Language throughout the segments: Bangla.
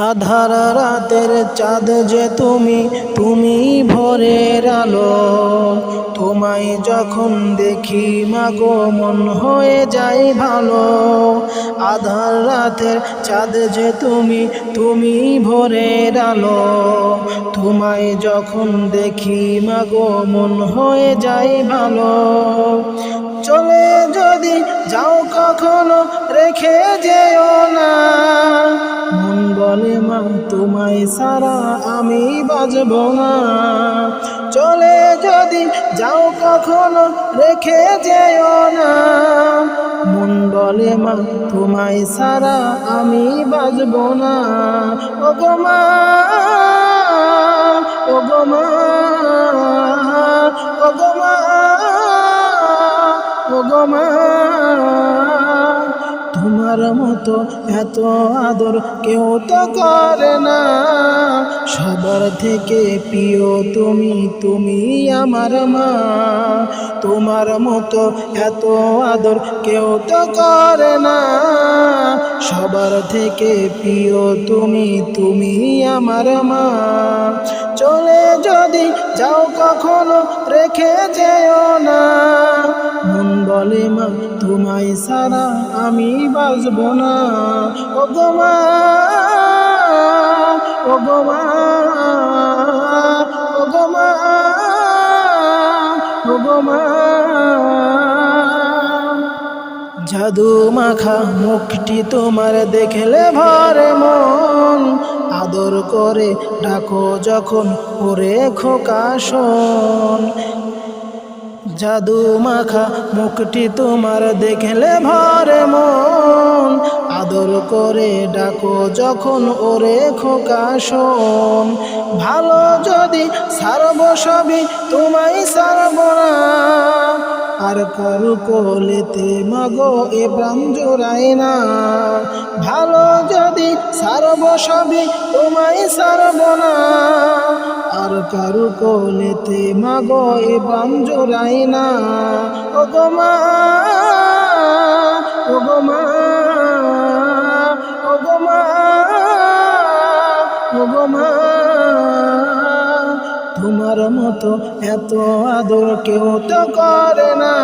আধার রাতের চাঁদ যে তুমি, তুমি ভোরের আলো। তোমায় যখন দেখি মাগো মন হয়ে যায় ভালো। আধার রাতের চাঁদ যে তুমি, তুমি ভোরের আলো। তোমায় যখন দেখি মাগো মন হয়ে যায় ভালো। চলে যদি যাও কখনো রেখে যেও না, মন বলে মা তোমায় ছাড়া আমি বাঁচব না। চলে যদি যাও কখনো রেখে যেও না, মন বলে মা তোমায় ছাড়া আমি বাঁচব না। ওগো মা, ওগো মা, ওগো মা, ওগো মা, তোমার মতো এত আদর কেউ তো করে না। সবার থেকে প্রিয় তুমি, তুমি আমার মা। তোমার মতো এত আদর কেউ তো করে না। সবার থেকে প্রিয় তুমি, তুমি আমার মা। চলে যদি যাও কখনো রেখে যেও না, মন বলে মা তোমায় ছাড়া আমি বাঁচব না। ওগো মা, ওগো মা, ওগো মা, ওগো মা। জাদু মাখা মুখটি তোমার দেখলে ভরে মন, আদর করে ডাকো যখন ওরে খোকা শোন। জাদু মাখা মুখটি তোমার দেখলে ভরে মন, আদর করে ডাকো যখন ওরে খোকা শোন। ভালো যদি ছাড়ব সবই তোমায় ছাড়ব না, আর কারু কোলেতে মাগো এ প্রাণ জোড়ায় না। ভালো যদি ছাড়ব সবই তোমায় ছাড়ব না, আর কারু কোলেতে মাগো এ প্রাণ জোড়ায় না। ওগো মা, ওগো মা, ওগো মা, ওগো মা। তোমার মতো এত আদর কেউ তো করে না।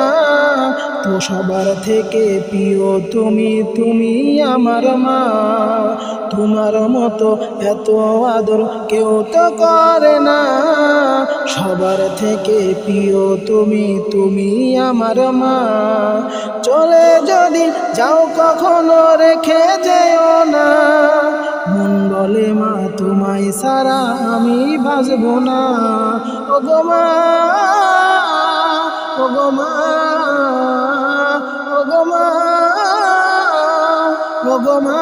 তো সবার থেকে প্রিয় তুমি, তুমি আমার মা। তোমার মতো এত আদর কেউ তো করে না। সবার থেকে প্রিয় তুমি, তুমি আমার মা। চলে যদি যাও কখনো রেখে যেও না, মন বলে মা তোমায় ছাড়া আমি বাঁচব না। ওগো মা, ওগো মা, ওগো মা, ওগো মা।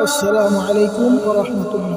আসসালামু আলাইকুম ওয়া রাহমাতুল্লাহ।